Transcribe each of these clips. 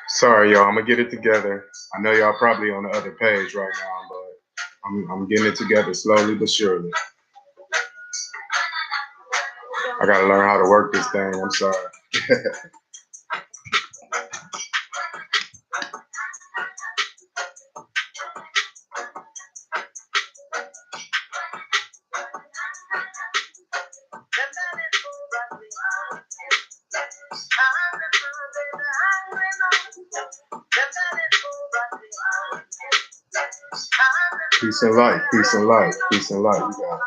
Sorry, y'all. I'm gonna get it together. I know y'all probably on the other page right now, but I'm getting it together slowly but surely. I gotta learn how to work this thing. I'm sorry. Peace and light, peace and light, peace and light, you guys.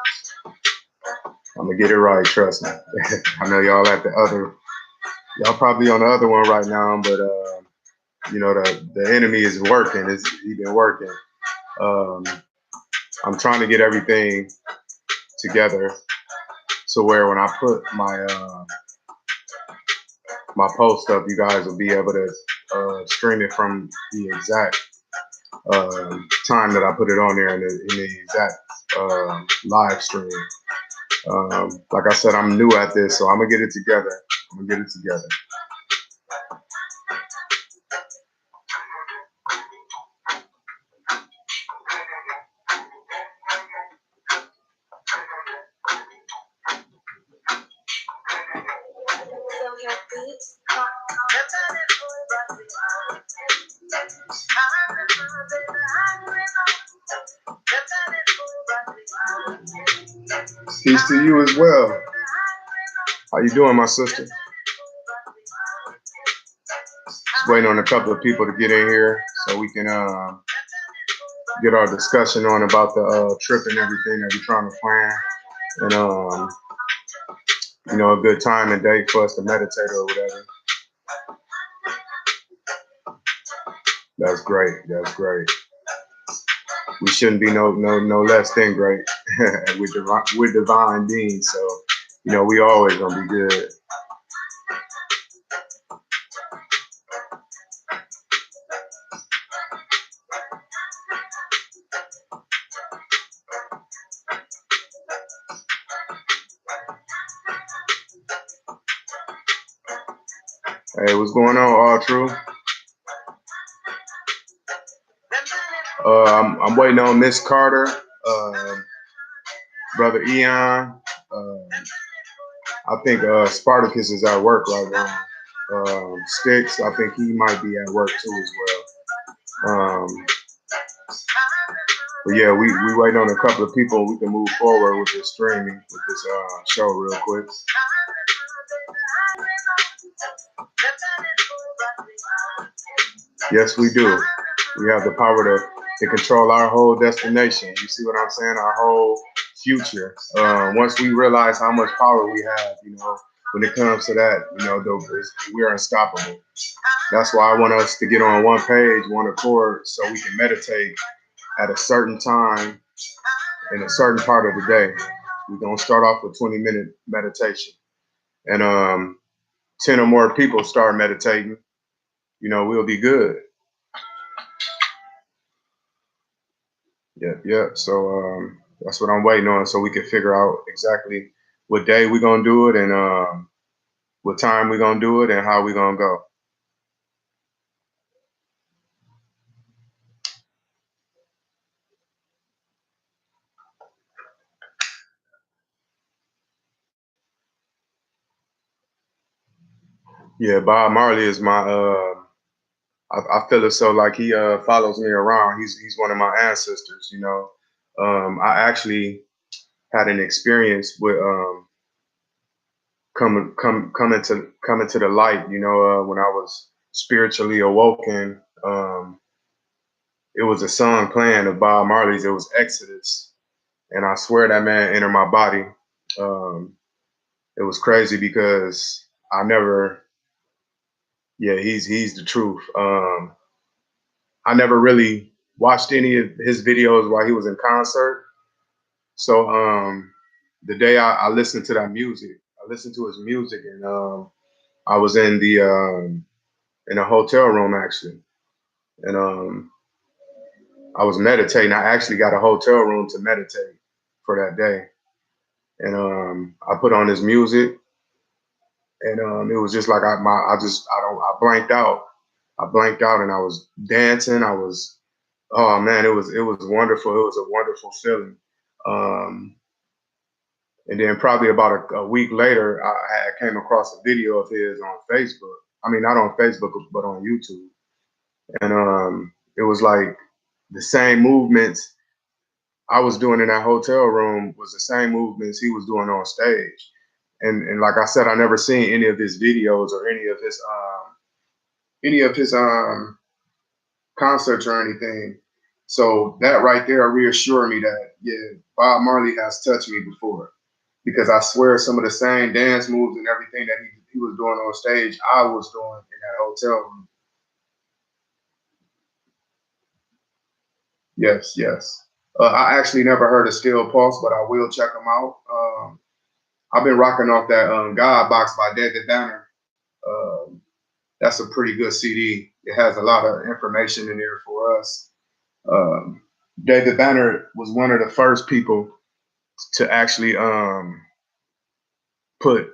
I'm gonna get it right, trust me. I know y'all probably on the other one right now, but you know the enemy is working. He been working. Um, I'm trying to get everything together to where when I put my post up, you guys will be able to stream it from the exact time that I put it on there in the exact live stream. Like I said, I'm new at this, so I'm gonna get it together. I'm gonna get it together. Peace to you as well. How you doing, my sister? Just waiting on a couple of people to get in here so we can get our discussion on about the trip and everything that we're trying to plan, and you know, a good time and date for us to meditate or whatever. That's great. That's great. We shouldn't be no less than great. we're divine beings, so you know we always gonna be good. Hey, what's going on, All True? I'm waiting on Miss Carter, Brother Eon. I think Spartacus is at work right now. Sticks, I think he might be at work too as well. But yeah, we waiting on a couple of people. We can move forward with this streaming, with this show real quick. Yes, we do. We have the power to control our whole destination. You see what I'm saying? Our whole future. Once we realize how much power we have, you know, when it comes to that, you know, we are unstoppable. That's why I want us to get on one page, one accord, so we can meditate at a certain time in a certain part of the day. We're gonna start off with 20-minute meditation, and 10 or more people start meditating. You know, we'll be good. Yeah. So that's what I'm waiting on, so we can figure out exactly what day we're gonna do it, and what time we're gonna do it, and how we're gonna go. Yeah, Bob Marley is my. I feel it so like he follows me around. He's one of my ancestors. You know, I actually had an experience with coming to the light. You know, when I was spiritually awoken. It was a song playing of Bob Marley's. It was Exodus, and I swear that man entered my body. Um, it was crazy because I never. Yeah, he's the truth. I never really watched any of his videos while he was in concert. So the day I listened to that music, I listened to his music, and I was in a hotel room actually, and I was meditating. I actually got a hotel room to meditate for that day, and I put on his music, and it was just like I blanked out. I blanked out, and I was dancing. I was, oh man, it was wonderful. It was a wonderful feeling. Um, and then probably about a week later, I had came across a video of his on Facebook. I mean, not on Facebook, but on YouTube. And it was like the same movements I was doing in that hotel room was the same movements he was doing on stage. And like I said, I never seen any of his videos or any of his concerts or anything. So that right there reassured me that yeah, Bob Marley has touched me before, because I swear some of the same dance moves and everything that he was doing on stage, I was doing in that hotel room. Yes, yes. I actually never heard of Steel Pulse, but I will check them out. I've been rocking off that God Box by David Banner. Um, that's a pretty good CD. It has a lot of information in there for us. Um, David Banner was one of the first people to actually put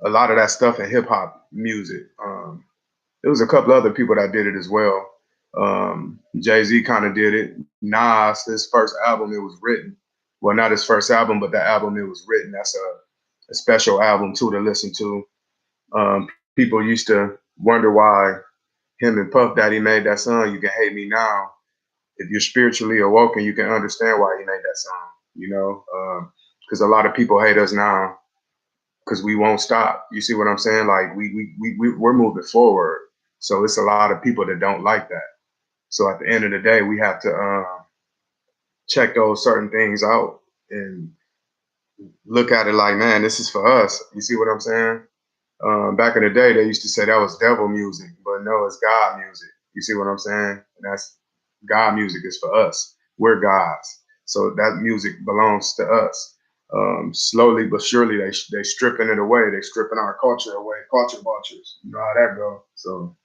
a lot of that stuff in hip hop music. There was a couple other people that did it as well. Jay-Z kind of did it. Nas, his first album, it was written. Well, not his first album, but the album it was written. That's a special album too to listen to. Um, People used to wonder why him and Puff Daddy made that song. You can hate me now. If you're spiritually awoken, you can understand why he made that song. You know, because a lot of people hate us now because we won't stop. You see what I'm saying? Like we're moving forward. So it's a lot of people that don't like that. So at the end of the day, we have to check those certain things out and look at it like, man, this is for us. You see what I'm saying? Back in the day, they used to say that was devil music, but no, it's God music. You see what I'm saying? And that's God music is for us. We're gods, so that music belongs to us. Slowly but surely, they stripping it away. They stripping our culture away. Culture vultures. You know how that go. So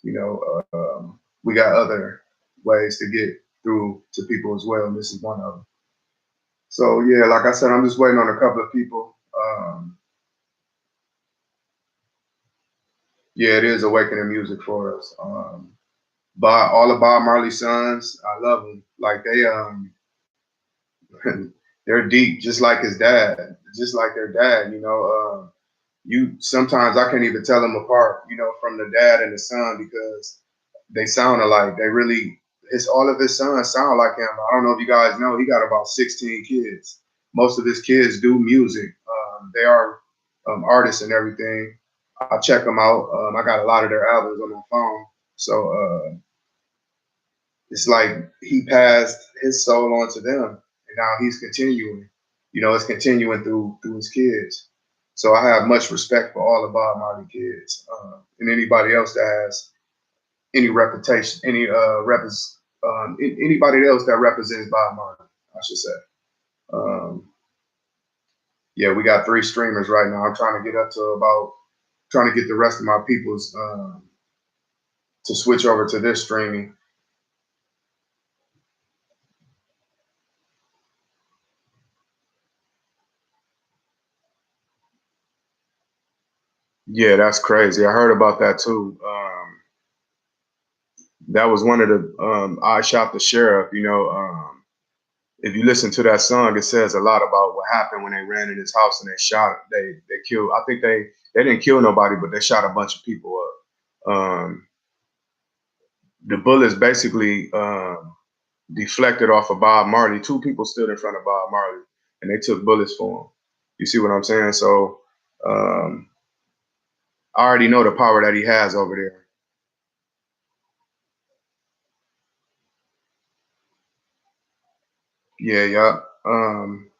you know, we got other ways to get through to people as well, and this is one of them. So yeah, like I said, I'm just waiting on a couple of people. Yeah, it is awakening music for us. By all of Bob Marley's sons, I love them. Like they're deep, just like his dad, just like their dad. You know, you sometimes I can't even tell them apart. You know, from the dad and the son because they sound alike. They really his all of his sons sound like him. I don't know if you guys know he got about 16 kids. Most of his kids do music. They are artists and everything. I check them out. I got a lot of their albums on my phone. So it's like he passed his soul on to them, and now he's continuing. You know, it's continuing through his kids. So I have much respect for all the Bob Marley kids and anybody else that has any reputation, anybody else that represents Bob Marley, I should say. Um, yeah, we got 3 streamers right now. I'm trying to get up to about trying to get the rest of my peoples to switch over to this streaming. Yeah, that's crazy. I heard about that too. That was one of the I Shot the Sheriff. You know, if you listen to that song, it says a lot about what happened when they ran in his house and they shot. They killed. I think they didn't kill nobody, but they shot a bunch of people up. The bullets basically deflected off of Bob Marley. 2 people stood in front of Bob Marley, and they took bullets for him. You see what I'm saying? So um, I already know the power that he has over there. Yeah, yeah.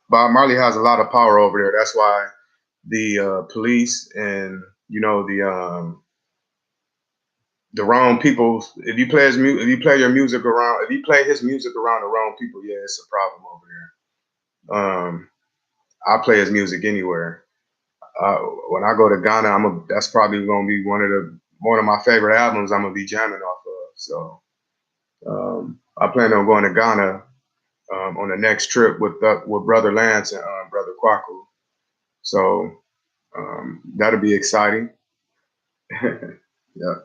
Bob Marley has a lot of power over there. That's why the police and the wrong people. If you play if you play your music around, if you play his music around the wrong people, yeah, it's a problem over there. I play his music anywhere. Uh, when I go to Ghana, that's probably gonna be one of my favorite albums I'm gonna be jamming off of. So I plan on going to Ghana on the next trip with Brother Lance and Brother Kwaku. So That'll be exciting. Yeah.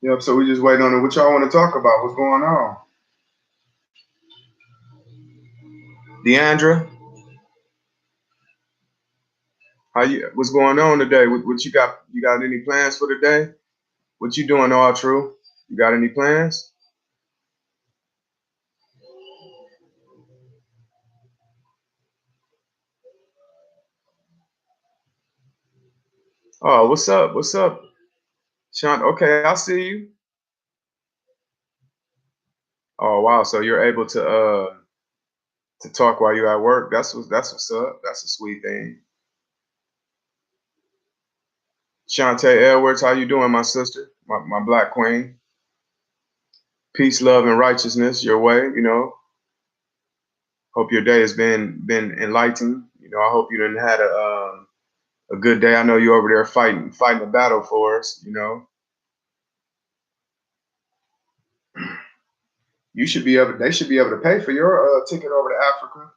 Yep. So we just waiting on it. What y'all want to talk about? What's going on? Deandra, how you? What's going on today? What you got? You got any plans for today? What you doing, all true? You got any plans? Oh, what's up? What's up, Sean? Okay, I see you. Oh wow, so you're able to talk while you're at work. That's what's up. That's a sweet thing. Shantae Edwards, how you doing, my sister? My black queen. Peace, love, and righteousness your way. Hope your day has been enlightened. I hope you done had a good day. I know you over there fighting a battle for us. You should be able. They should be able to pay for your ticket over to Africa.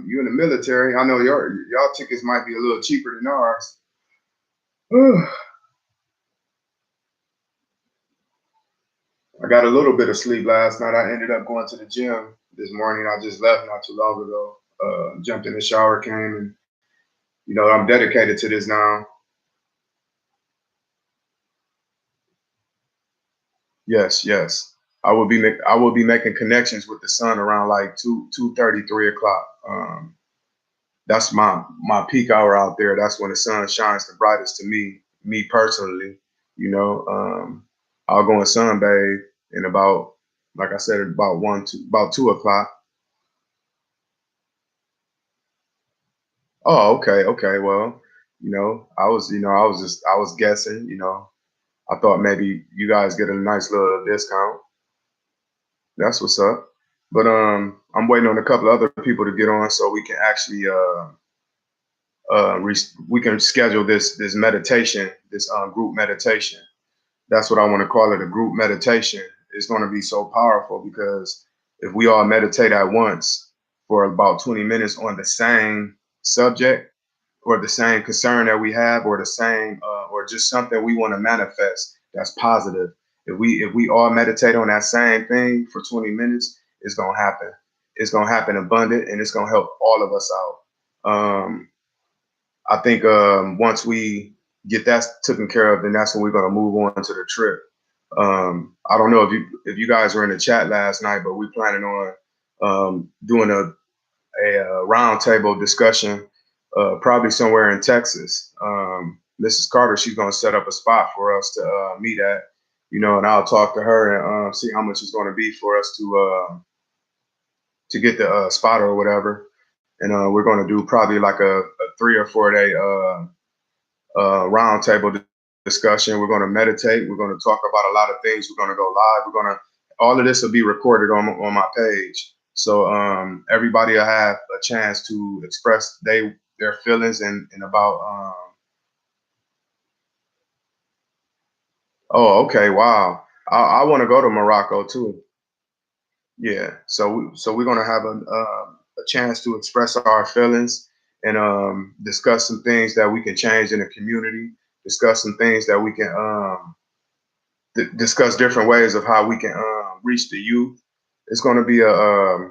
You in the military. I know y'all tickets might be a little cheaper than ours. I got a little bit of sleep last night. I ended up going to the gym this morning. I just left not too long ago. Jumped in the shower, came, and I'm dedicated to this now. Yes, yes. I will be making connections with the sun around like 2:30, 3 o'clock. That's my peak hour out there. That's when the sun shines the brightest to me personally. You know, I'll go and sunbathe in about, like I said, about 2 o'clock. Oh, okay, okay. Well, I was guessing. I thought maybe you guys get a nice little discount. That's what's up. But I'm waiting on a couple of other people to get on so we can actually we can schedule this meditation, this group meditation. That's what I want to call it, a group meditation. It's going to be so powerful because if we all meditate at once for about 20 minutes on the same subject or the same concern that we have or the same or just something we want to manifest that's positive. If we all meditate on that same thing for 20 minutes, it's gonna happen. It's gonna happen abundant and it's gonna help all of us out. I think once we get that taken care of, then that's when we're gonna move on to the trip. I don't know if you guys were in the chat last night, but we're planning on doing a roundtable discussion, probably somewhere in Texas. Mrs. Carter, she's going to set up a spot for us to meet at, and I'll talk to her and see how much it's going to be for us to get the spot or whatever. And we're going to do probably like a 3 or 4 day roundtable discussion. We're going to meditate. We're going to talk about a lot of things. We're going to go live. All of this will be recorded on my page. So everybody will have a chance to express their feelings and about. Oh, okay, wow. I want to go to Morocco too. Yeah. So we're gonna have a chance to express our feelings and discuss some things that we can change in the community. Discuss some things that we can discuss different ways of how we can reach the youth. It's going to be a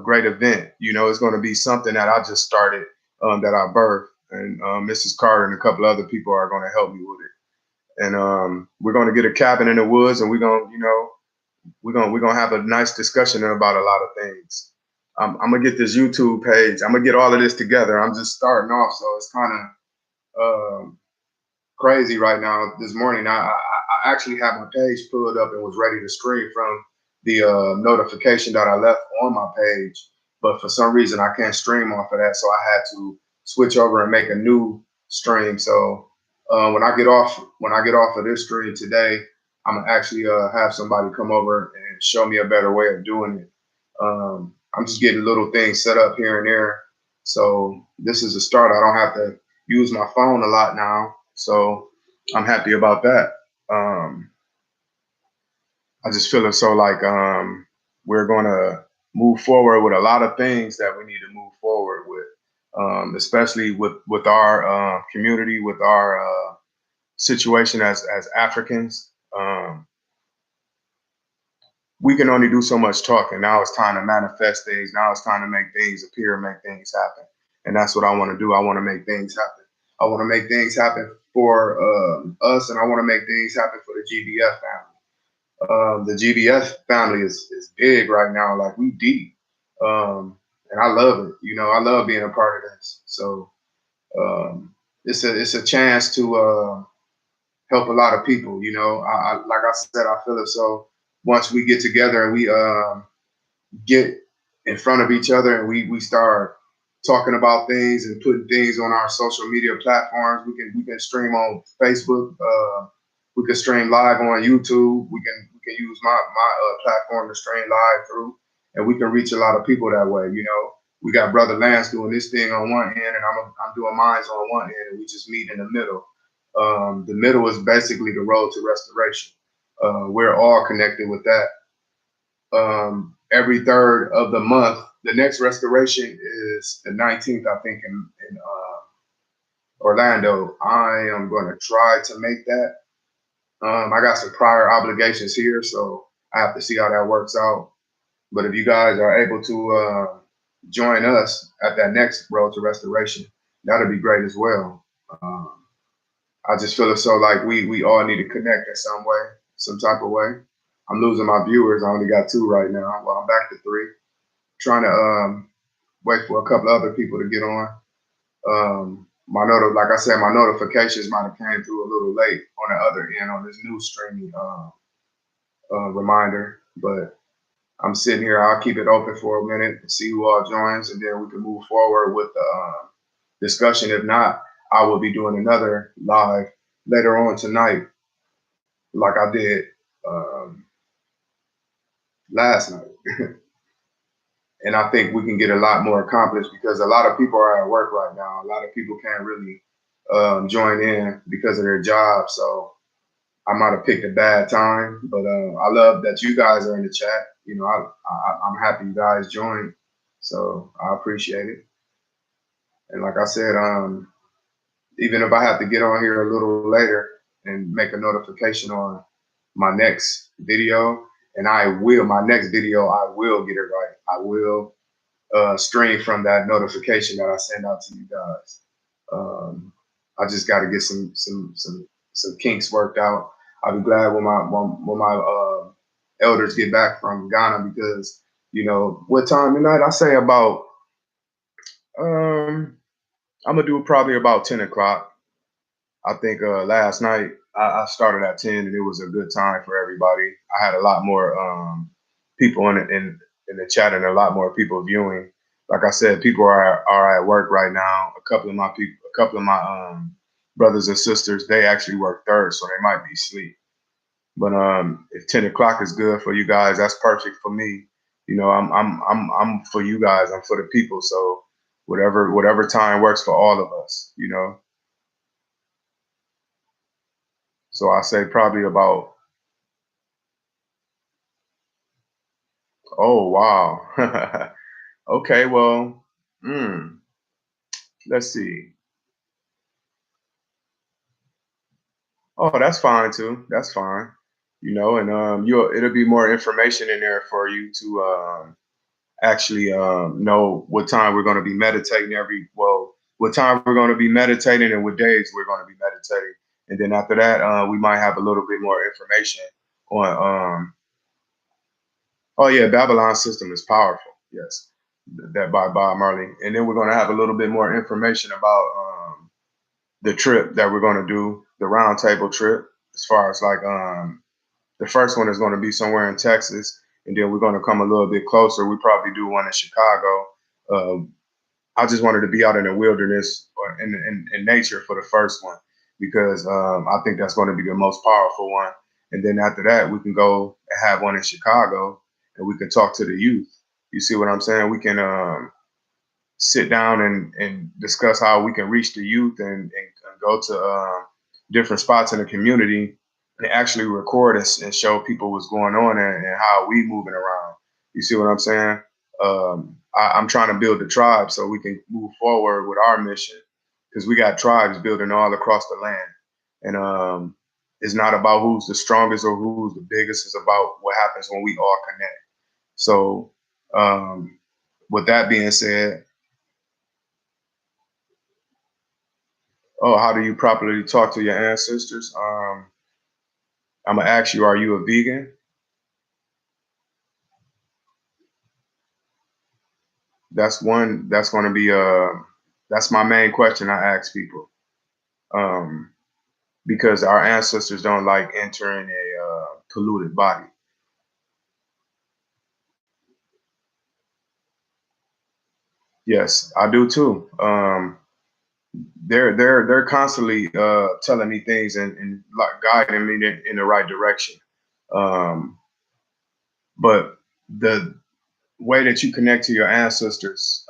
great event. It's going to be something that I just started, that I birthed, and Mrs. Carter and a couple other people are going to help me with it. And we're going to get a cabin in the woods, and we're gonna have a nice discussion about a lot of things. I'm gonna get this YouTube page. I'm gonna get all of this together. I'm just starting off, so it's kind of crazy right now. This morning, I actually had my page pulled up and was ready to stream from the notification that I left on my page, but for some reason I can't stream off of that, so I had to switch over and make a new stream. So when I get off of this stream today, I'm gonna actually have somebody come over and show me a better way of doing it. I'm just getting little things set up here and there. So this is a start. I don't have to use my phone a lot now. So I'm happy about that. I just feeling so like we're gonna move forward with a lot of things that we need to move forward with, especially with our community, with our situation as Africans. We can only do so much talking. Now it's time to manifest things. Now it's time to make things appear, make things happen. And that's what I want to do. I want to make things happen. I want to make things happen for us, and I want to make things happen for the GBF family. The GBF family is big right now. Like, we deep, and I love it. You know, I love being a part of this. So it's a chance to help a lot of people. You know, like I said, I feel it. So once we get together and we get in front of each other and we start talking about things and putting things on our social media platforms, we can stream on Facebook. We can stream live on YouTube. We can use my platform to stream live through, and we can reach a lot of people that way. You know, we got Brother Lance doing this thing on one end, and I'm doing mine on one end, and we just meet in the middle. The middle is basically the road to restoration. We're all connected with that. Every third of the month, the next restoration is the 19th, I think, in Orlando. I am going to try to make that. I got some prior obligations here, so I have to see how that works out. But if you guys are able to join us at that next road to restoration, that'll be great as well. I just feel it so like we all need to connect in some way, some type of way. I'm losing my viewers. I only got 2 right now. Well, I'm back to 3. Trying to wait for a couple of other people to get on. Like I said, my notifications might have came through a little late on the other end on this new streaming reminder. But I'm sitting here. I'll keep it open for a minute and see who all joins, and then we can move forward with the discussion. If not, I will be doing another live later on tonight, like I did last night. And I think we can get a lot more accomplished because a lot of people are at work right now. A lot of people can't really join in because of their job. So I might have picked a bad time, but I love that you guys are in the chat. You know, I'm happy you guys joined. So I appreciate it. And like I said, even if I have to get on here a little later and make a notification on my next video, and my next video, I will get it right. I will stream from that notification that I send out to you guys. I just got to get some kinks worked out. I'll be glad when my elders get back from Ghana, because what time tonight? I say about I'm gonna do probably about 10 o'clock. I think last night I started at 10 and it was a good time for everybody. I had a lot more people in the chat and a lot more people viewing. Like I said, people are at work right now. A couple of my brothers and sisters, they actually work third, so they might be asleep. But if 10 o'clock is good for you guys, that's perfect for me. You know, I'm for you guys. I'm for the people. So whatever time works for all of us. You know. So I say probably about. Oh wow. Okay. Well. Let's see. Oh, that's fine too. That's fine. You know, and it'll be more information in there for you to actually know what time we're going to be meditating what time we're going to be meditating and what days we're going to be meditating. And then after that, we might have a little bit more information on oh yeah, Babylon System is powerful. Yes. That by Bob Marley. And then we're going to have a little bit more information about the trip that we're going to do, the roundtable trip, as far as like the first one is going to be somewhere in Texas, and then we're going to come a little bit closer. We probably do one in Chicago. I just wanted to be out in the wilderness or in nature for the first one, because I think that's going to be the most powerful one. And then after that, we can go and have one in Chicago, and we can talk to the youth. You see what I'm saying? We can sit down and discuss how we can reach the youth and go to different spots in the community and actually record us and show people what's going on and how we moving around. You see what I'm saying? I'm trying to build a tribe so we can move forward with our mission because we got tribes building all across the land. And it's not about who's the strongest or who's the biggest. It's about what happens when we all connect. So, um, with that being said, oh, how do you properly talk to your ancestors? I'm gonna ask you, are you a vegan? That's one. That's going to be that's my main question I ask people, um, because our ancestors don't like entering a polluted body. Yes, I do too. They're constantly telling me things and like guiding me in the right direction. Um, but the way that you connect to your ancestors,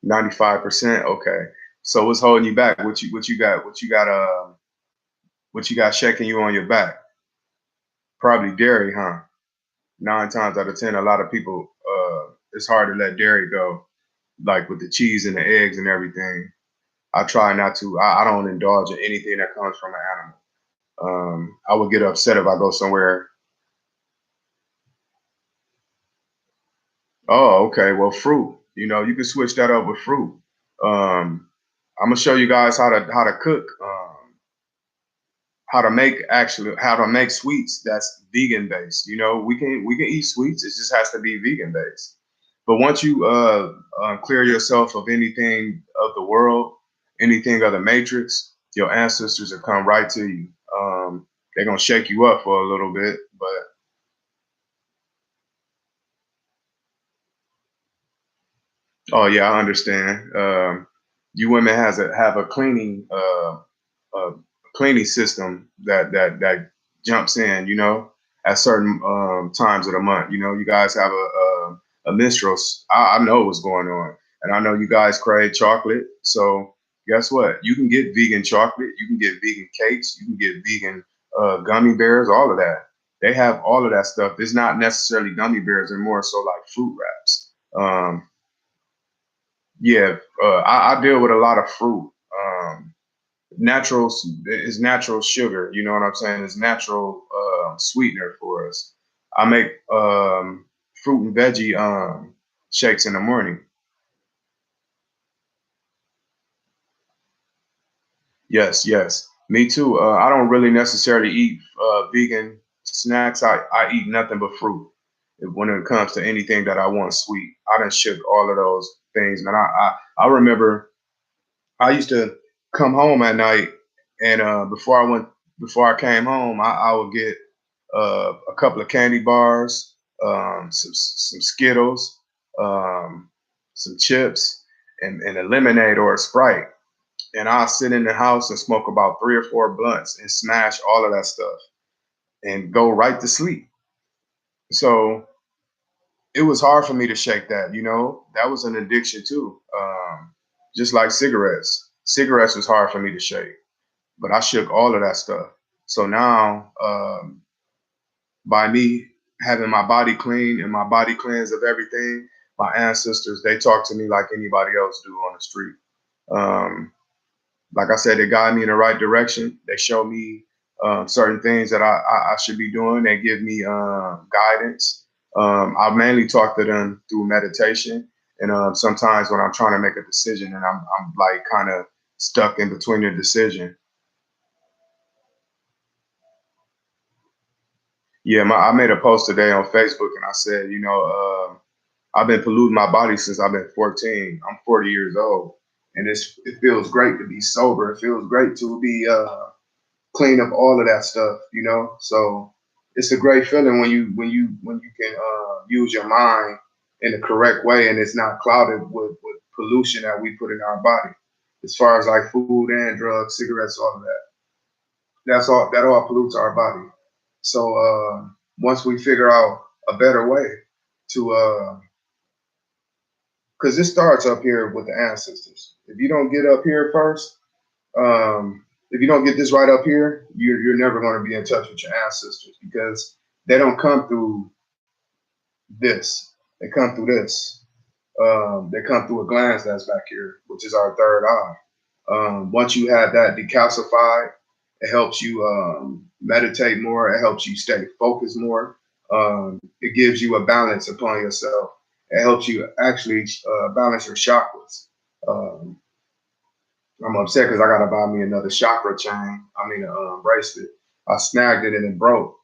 95%. Okay. So what's holding you back? What you got shaking you on your back? Probably dairy, huh? 9 times out of 10, a lot of people, it's hard to let dairy go, like with the cheese and the eggs and everything. I try not to. I don't indulge in anything that comes from an animal. I would get upset if I go somewhere. Oh, okay. Well, fruit. You know, you can switch that up with fruit. I'm gonna show you guys how to cook, how to make sweets that's vegan based. You know, we can eat sweets. It just has to be vegan based. But once you clear yourself of anything of the world, anything of the matrix, your ancestors will come right to you. They're gonna shake you up for a little bit, but oh yeah, I understand. You women have a a cleaning system that jumps in, you know, at certain times of the month. You know, you guys have a minstrels. I know what's going on, and I know you guys crave chocolate. So guess what? You can get vegan chocolate. You can get vegan cakes. You can get vegan gummy bears. All of that. They have all of that stuff. It's not necessarily gummy bears; they're more so like fruit wraps. Yeah, I deal with a lot of fruit. Natural is natural sugar. You know what I'm saying? It's natural sweetener for us. I make fruit and veggie shakes in the morning. Yes, yes, me too. I don't really necessarily eat vegan snacks. I eat nothing but fruit when it comes to anything that I want sweet. I done shipped all of those things, man. I remember I used to come home at night, and before I came home, I would get a couple of candy bars, some Skittles, um, some chips, and a lemonade or a Sprite. And I'll sit in the house and smoke about 3 or 4 blunts and smash all of that stuff and go right to sleep. So it was hard for me to shake that. You know, that was an addiction too. Just like cigarettes. Cigarettes was hard for me to shake, but I shook all of that stuff. So now, by me having my body clean and my body cleansed of everything, my ancestors, they talk to me like anybody else do on the street. Um, like I said, they guide me in the right direction. They show me certain things that I should be doing. They give me guidance. I mainly talk to them through meditation. And sometimes when I'm trying to make a decision and I'm like kind of stuck in between the decision. Yeah, I made a post today on Facebook and I said, you know, I've been polluting my body since I've been 14. I'm 40 years old. And it feels great to be sober. It feels great to be clean up all of that stuff, you know. So it's a great feeling when you can use your mind in the correct way, and it's not clouded with pollution that we put in our body, as far as like food and drugs, cigarettes, all of that. That all pollutes our body. So once we figure out a better way to, because this starts up here with the ancestors. If you don't get up here first, if you don't get this right up here, you're never going to be in touch with your ancestors because they don't come through this. They come through this. They come through a glands that's back here, which is our third eye. Once you have that decalcified, it helps you meditate more. It helps you stay focused more. It gives you a balance upon yourself. It helps you actually balance your chakras. Um, I'm upset because I gotta buy me another chakra chain. I mean, a bracelet. I snagged it and it broke,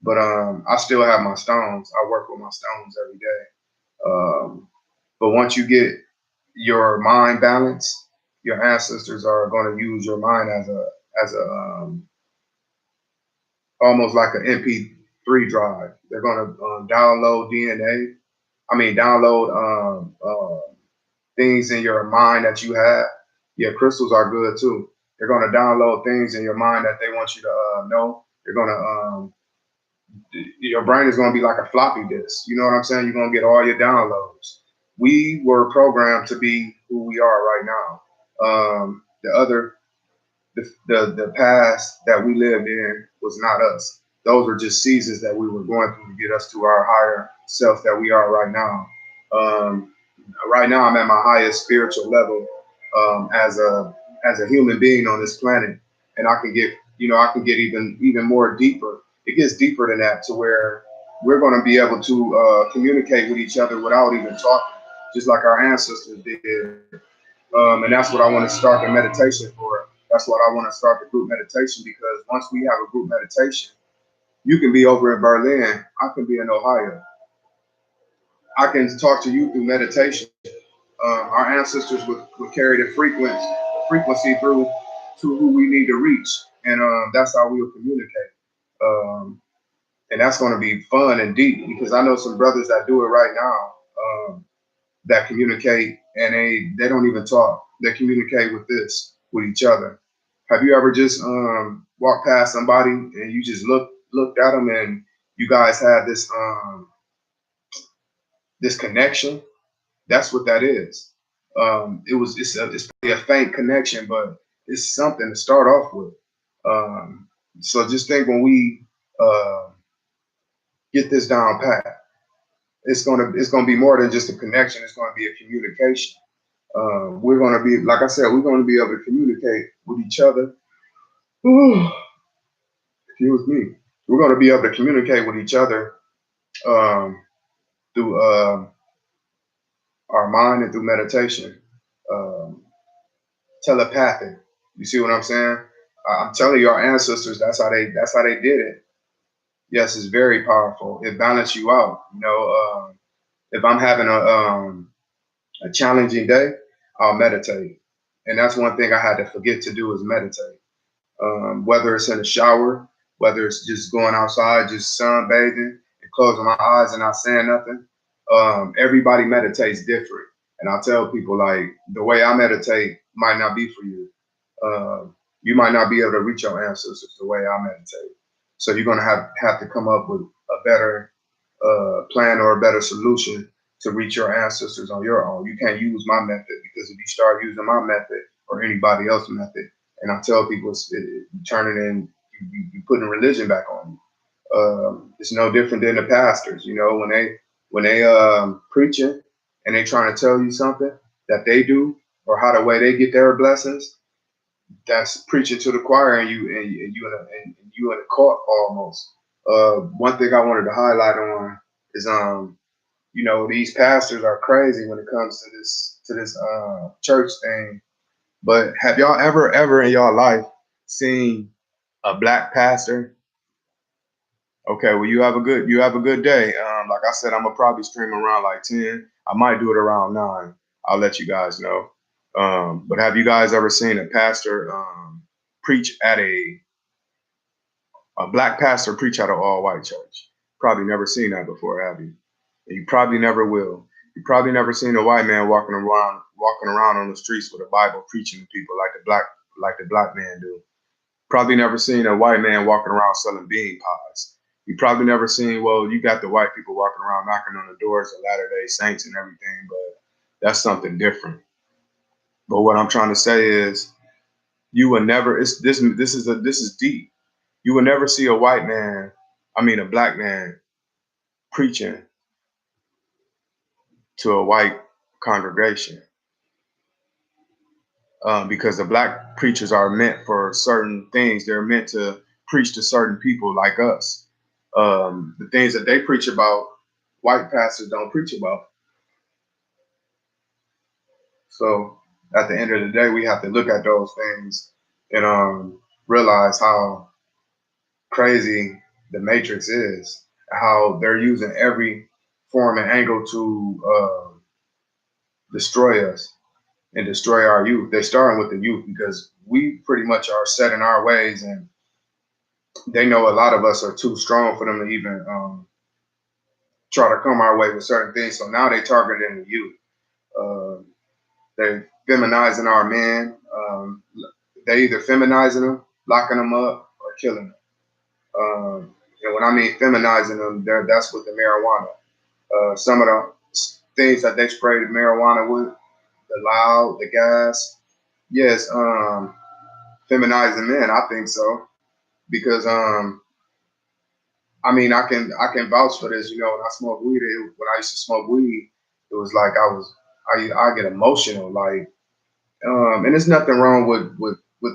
but I still have my stones. I work with my stones every day. Um, but once you get your mind balanced, your ancestors are going to use your mind as a almost like an MP3 drive. They're going to download DNA. I mean, download things in your mind that you have. Yeah, crystals are good too. They're going to download things in your mind that they want you to know. They're going to your brain is going to be like a floppy disk. You know what I'm saying? You're going to get all your downloads. We were programmed to be who we are right now. The past that we lived in was not us. Those were just seasons that we were going through to get us to our higher self that we are right now. Right now, I'm at my highest spiritual level as a human being on this planet, and I can get even more deeper. It gets deeper than that to where we're going to be able to communicate with each other without even talking, just like our ancestors did. And that's what I want to start the meditation for. That's what I want to start the group meditation because once we have a group meditation, you can be over in Berlin, I can be in Ohio. I can talk to you through meditation. Our ancestors would carry the frequency through to who we need to reach, and that's how we will communicate. Um, and that's going to be fun and deep because I know some brothers that do it right now that communicate and they don't even talk. They communicate with this with each other. Have you ever just walked past somebody and you just looked at them and you guys had this connection? That's what that is. It's probably a faint connection, but it's something to start off with. So just think when we uh, get this down pat, it's gonna be more than just a connection. It's gonna be a communication. We're gonna be, like I said, we're gonna be able to communicate with each other. Excuse me. We're gonna be able to communicate with each other um, through our mind and through meditation. Um, Telepathic. You see what I'm saying? I'm telling you, our ancestors. That's how they did it. Yes, it's very powerful. It balances you out. If I'm having a challenging day, I'll meditate, and that's one thing I had to forget to do is meditate. Whether it's in the shower, whether it's just going outside, just sunbathing and closing my eyes and not saying nothing. Everybody meditates different, and I tell people like the way I meditate might not be for you. Uh, you might not be able to reach your ancestors the way I meditate. So you're gonna have to come up with a better plan or a better solution to reach your ancestors on your own. You can't use my method because if you start using my method or anybody else's method, and I tell people you turning in, you putting religion back on you. It's no different than the pastors. When they preaching and they trying to tell you something that they do or how the way they get their blessings, that's preaching to the choir and you in a court almost. One thing I wanted to highlight on is these pastors are crazy when it comes to this church thing. But have y'all ever in y'all life seen a black pastor? Okay, well you have a good day. Like I said, I'm gonna probably stream around like 10. I might do it around 9. I'll let you guys know. But have you guys ever seen a pastor preach at a black pastor preach at an all white church? Probably never seen that before, have you? And you probably never will. You probably never seen a white man walking around on the streets with a Bible preaching to people like the black man do. Probably never seen a white man walking around selling bean pies. You probably never seen, well, you got the white people walking around knocking on the doors of Latter-day Saints and everything, but that's something different. But what I'm trying to say is you will never it's this is deep. You will never see a white man, I mean a black man preaching to a white congregation, because the black preachers are meant for certain things. They're meant to preach to certain people like us. The things that they preach about, white pastors don't preach about. So at the end of the day, we have to look at those things and realize how crazy the Matrix is, how they're using every form and angle to destroy us and destroy our youth. They're starting with the youth because we pretty much are set in our ways, and they know a lot of us are too strong for them to even try to come our way with certain things. So now they targeting the youth. Uh, they're feminizing our men. They either feminizing them, locking them up, or killing them. And when I mean feminizing them, that's with the marijuana. Some of the things that they sprayed marijuana with, the loud, the gas, yes, feminizing men. I think so because I mean I can vouch for this. You know, when I smoke weed, when I used to smoke weed, it was like I get emotional, like, and there's nothing wrong with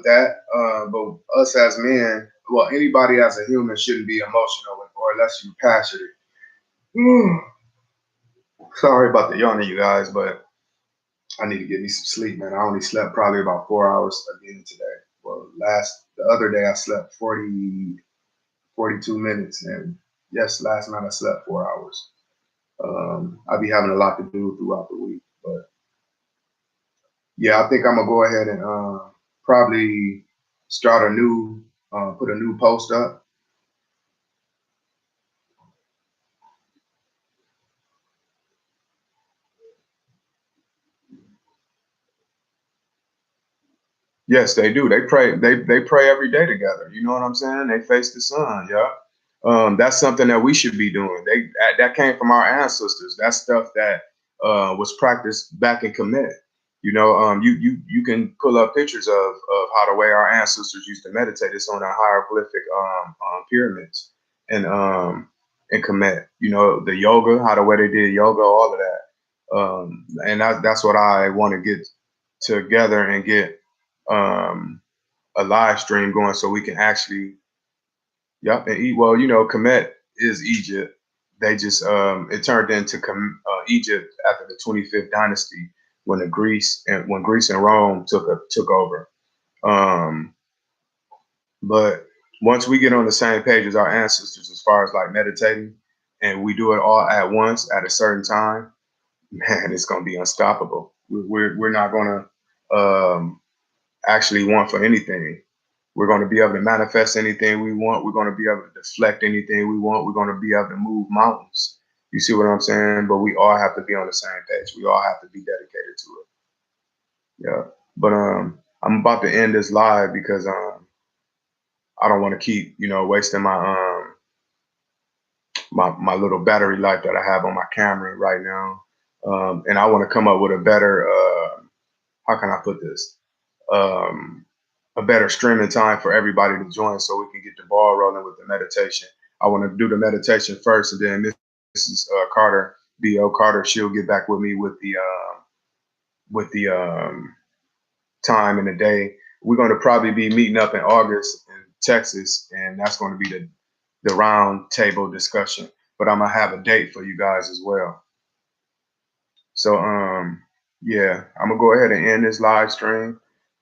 that. But us as men, well, anybody as a human shouldn't be emotional, or unless you're passionate. Sorry about the yawning, you guys, but I need to get me some sleep, man. I only slept probably about 4 hours again today. Well, the other day I slept 42 minutes, and yes, last night I slept 4 hours. I'll be having a lot to do throughout the week, but yeah, I think I'm gonna go ahead and probably start put a new post up. Yes, they do. They pray. They pray every day together. You know what I'm saying? They face the sun. Yeah. That's something that we should be doing. That came from our ancestors. That's stuff that was practiced back in Kemet. You know, you can pull up pictures of how the way our ancestors used to meditate. It's on the hieroglyphic pyramids and in Kemet. You know, the yoga, how the way they did yoga, all of that. And that's what I want to get together and get a live stream going so we can actually, yep, and eat. Well, you know, Kemet is Egypt. They just it turned into Egypt after the 25th dynasty when Greece and Rome took over. Um, but once we get on the same page as our ancestors as far as like meditating, and we do it all at once at a certain time, man, it's gonna be unstoppable. We're not gonna actually want for anything. We're going to be able to manifest anything we want. We're going to be able to deflect anything we want. We're going to be able to move mountains. You see what I'm saying? But we all have to be on the same page. We all have to be dedicated to it. Yeah. But I'm about to end this live because I don't want to keep, you know, wasting my little battery life that I have on my camera right now. And I want to come up with a better how can I put this? Um, a better streaming time for everybody to join so we can get the ball rolling with the meditation. I want to do the meditation first, and then Mrs. Carter, B.O. Carter, she'll get back with me with the time and the day. We're going to probably be meeting up in August in Texas, and that's going to be the round table discussion. But I'm gonna have a date for you guys as well. So yeah, I'm gonna go ahead and end this live stream.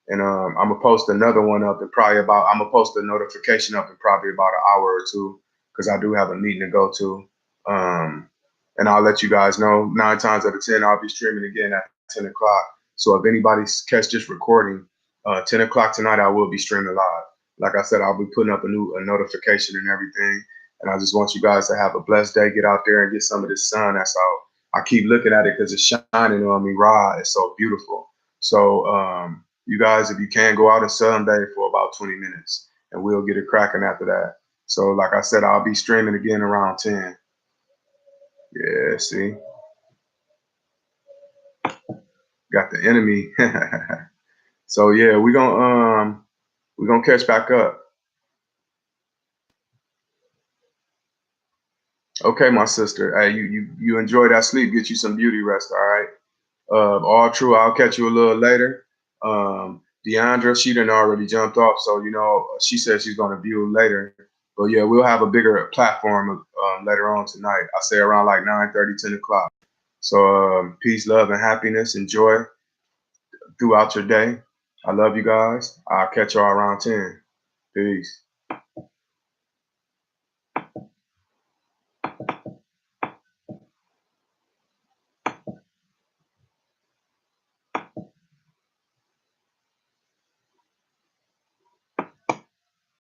And I'm gonna post another one up in probably about. I'm gonna post a notification up in probably about an hour or two because I do have a meeting to go to. And I'll let you guys know. 9 times out of 10, I'll be streaming again at 10 o'clock. So if anybody catch this recording, 10 o'clock tonight, I will be streaming live. Like I said, I'll be putting up a notification and everything. And I just want you guys to have a blessed day. Get out there and get some of this sun that's out. I keep looking at it because it's shining on me raw. It's so beautiful. So you guys, if you can, go out and sunbathe for about 20 minutes, and we'll get it cracking after that. So like I said, I'll be streaming again around 10. Yeah, see, got the enemy. So yeah, we're gonna catch back up. Okay, my sister. Hey, you enjoy that sleep. Get you some beauty rest. All right. All true. I'll catch you a little later. Deandra, she done already jumped off, so she said she's gonna view later. But yeah, we'll have a bigger platform later on tonight. I say around like 9:30, 10 o'clock. So peace, love, and happiness. Enjoy throughout your day. I love you guys. I'll catch y'all around 10. Peace.